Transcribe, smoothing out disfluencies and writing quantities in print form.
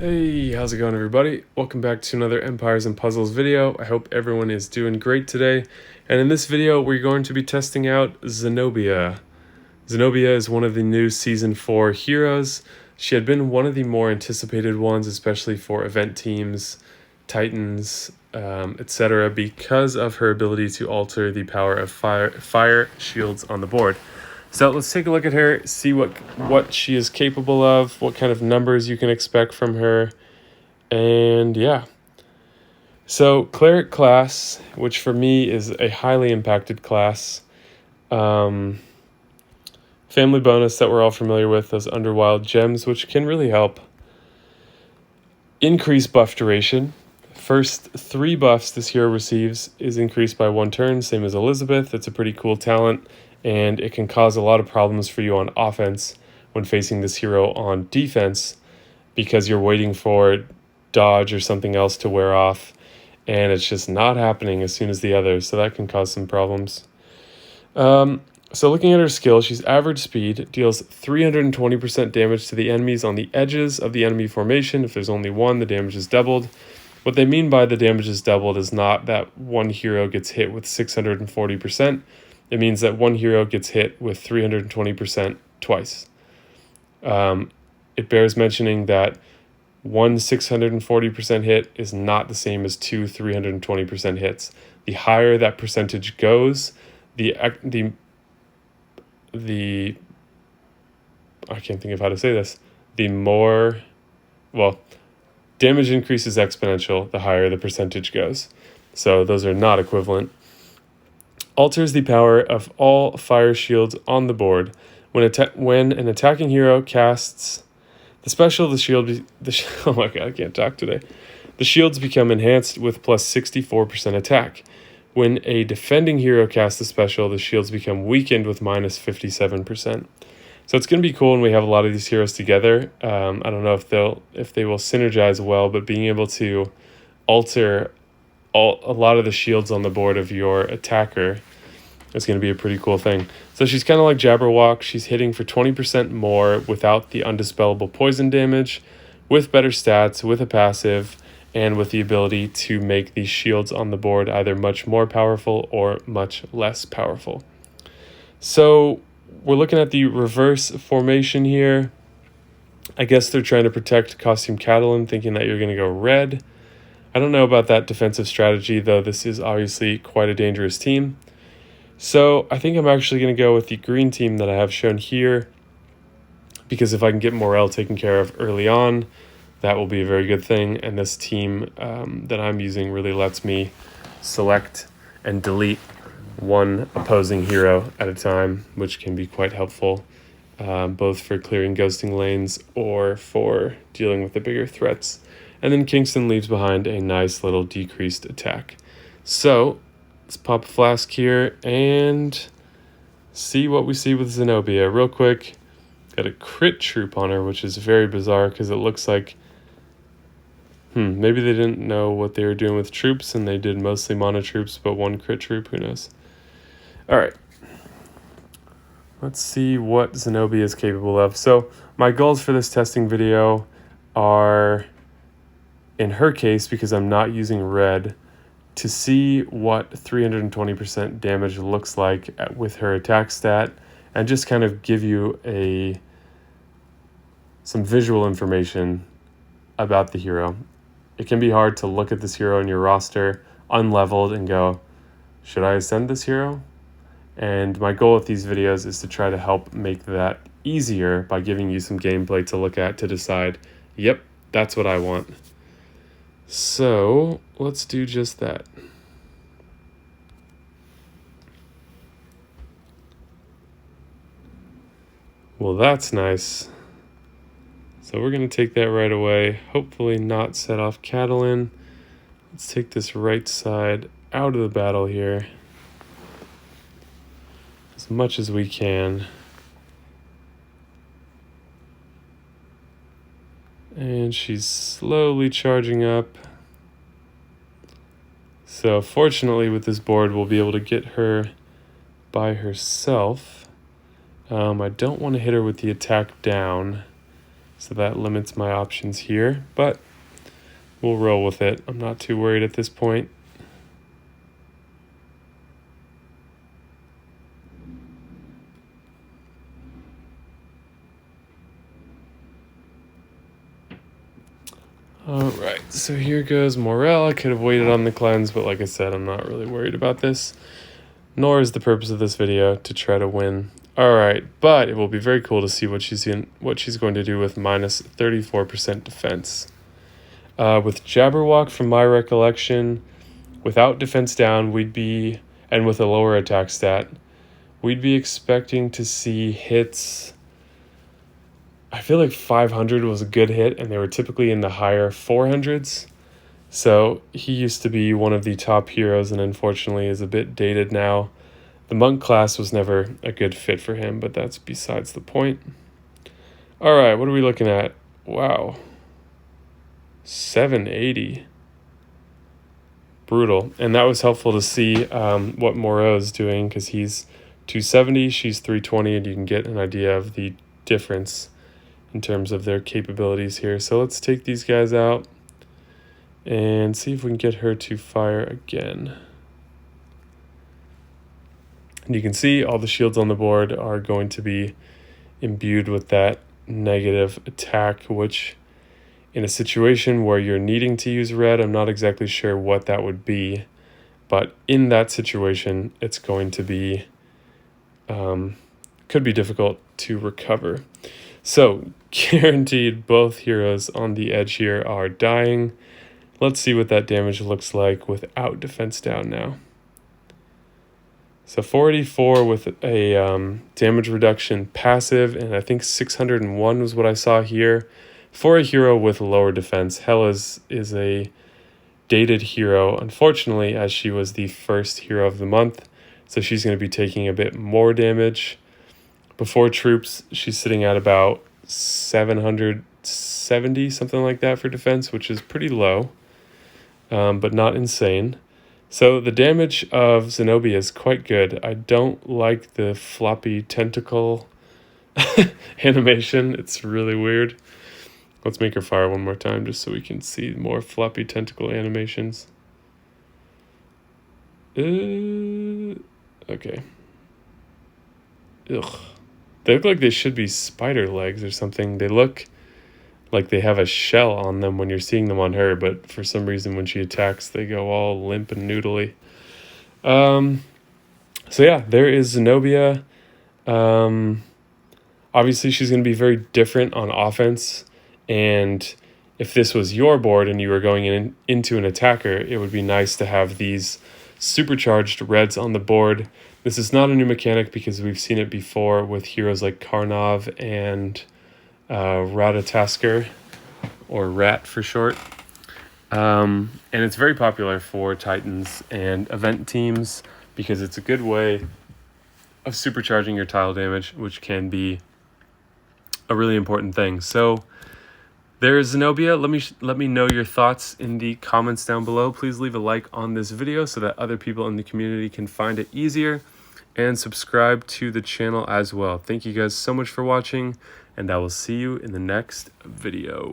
Hey, how's it going everybody? Welcome back to another Empires and Puzzles video. I hope everyone is doing great today. And in this video, we're going to be testing out Zenobia. Zenobia is one of the new Season 4 heroes. She had been one of the more anticipated ones, especially for event teams, titans, etc., because of her ability to alter the power of fire shields on the board. So let's take a look at her, see what she is capable of, what kind of numbers you can expect from her, and yeah. So Cleric class, which for me is a highly impacted class. Family bonus that we're all familiar with, those Underwild gems, which can really help. Increase buff duration. First 3 buffs this hero receives is increased by 1 turn, same as Elizabeth. It's a pretty cool talent, and it can cause a lot of problems for you on offense when facing this hero on defense because you're waiting for dodge or something else to wear off, and it's just not happening as soon as the others, so that can cause some problems. So looking at her skill, she's average speed, deals 320% damage to the enemies on the edges of the enemy formation. If there's only one, the damage is doubled. What they mean by the damage is doubled is not that one hero gets hit with 640%. It means that one hero gets hit with 320% twice. It bears mentioning that one 640% hit is not the same as 2 320% hits. The higher that percentage goes, the I can't think of how to say this. The more, well, damage increase is exponential the higher the percentage goes. So those are not equivalent. Alters the power of all fire shields on the board. When an attacking hero casts the special, oh my god, I can't talk today. The shields become enhanced with plus 64% attack. When a defending hero casts the special, the shields become weakened with minus 57%. So it's going to be cool when we have a lot of these heroes together. I don't know if they will synergize well, but being able to alter a lot of the shields on the board of your attacker is going to be a pretty cool thing. So she's kind of like Jabberwock. She's hitting for 20% more without the undispellable poison damage, with better stats, with a passive, and with the ability to make these shields on the board either much more powerful or much less powerful. So we're looking at the reverse formation here. I guess they're trying to protect Costume Catalan, thinking that you're going to go red. I don't know about that defensive strategy, though this is obviously quite a dangerous team. So I think I'm actually going to go with the green team that I have shown here, because if I can get Morel taken care of early on, that will be a very good thing, and this team that I'm using really lets me select and delete one opposing hero at a time, which can be quite helpful, both for clearing ghosting lanes or for dealing with the bigger threats. And then Kingston leaves behind a nice little decreased attack. So let's pop a flask here and see what we see with Zenobia. Real quick, got a crit troop on her, which is very bizarre because it looks like maybe they didn't know what they were doing with troops and they did mostly mono troops, but 1 crit troop, who knows. All right, let's see what Zenobia is capable of. So my goals for this testing video are, in her case, because I'm not using red, to see what 320% damage looks like with her attack stat, and just kind of give you some visual information about the hero. It can be hard to look at this hero in your roster unleveled and go, should I ascend this hero? And my goal with these videos is to try to help make that easier by giving you some gameplay to look at to decide, yep, that's what I want. So let's do just that. Well, that's nice. So we're going to take that right away. Hopefully not set off Catalan. Let's take this right side out of the battle here as much as we can. And she's slowly charging up. So fortunately with this board, we'll be able to get her by herself. I don't want to hit her with the attack down. So that limits my options here, but we'll roll with it. I'm not too worried at this point. All right, so here goes Morel. I could have waited on the cleanse, but like I said, I'm not really worried about this. Nor is the purpose of this video to try to win. All right, but it will be very cool to see what she's going to do with minus 34% defense. With Jabberwock, from my recollection, without defense down, and with a lower attack stat, we'd be expecting to see hits. I feel like 500 was a good hit, and they were typically in the higher 400s. So he used to be one of the top heroes, and unfortunately is a bit dated now. The monk class was never a good fit for him, but that's besides the point. All right, what are we looking at? Wow. 780. Brutal. And that was helpful to see what Moreau's doing, because he's 270, she's 320, and you can get an idea of the difference in terms of their capabilities here. So let's take these guys out and see if we can get her to fire again. And you can see all the shields on the board are going to be imbued with that negative attack, which in a situation where you're needing to use red, I'm not exactly sure what that would be, but in that situation, it's going to be, could be difficult to recover. So guaranteed both heroes on the edge here are dying. Let's see what that damage looks like without defense down now. So 484 with a damage reduction passive, and I think 601 was what I saw here. For a hero with lower defense, Hela's is a dated hero, unfortunately, as she was the first hero of the month. So she's going to be taking a bit more damage. Before troops, she's sitting at about 770, something like that for defense, which is pretty low, but not insane. So the damage of Zenobia is quite good. I don't like the floppy tentacle animation. It's really weird. Let's make her fire one more time just so we can see more floppy tentacle animations. Okay. Ugh. They look like they should be spider legs or something. They look like they have a shell on them when you're seeing them on her, but for some reason when she attacks, they go all limp and noodly. So yeah, there is Zenobia. Obviously, she's going to be very different on offense, and if this was your board and you were going into an attacker, it would be nice to have these supercharged reds on the board. This is not a new mechanic because we've seen it before with heroes like Karnov and Ratatasker, or Rat for short. And it's very popular for Titans and event teams because it's a good way of supercharging your tile damage, which can be a really important thing. So there's Zenobia. Let me know your thoughts in the comments down below. Please leave a like on this video so that other people in the community can find it easier, and subscribe to the channel as well. Thank you guys so much for watching, and I will see you in the next video.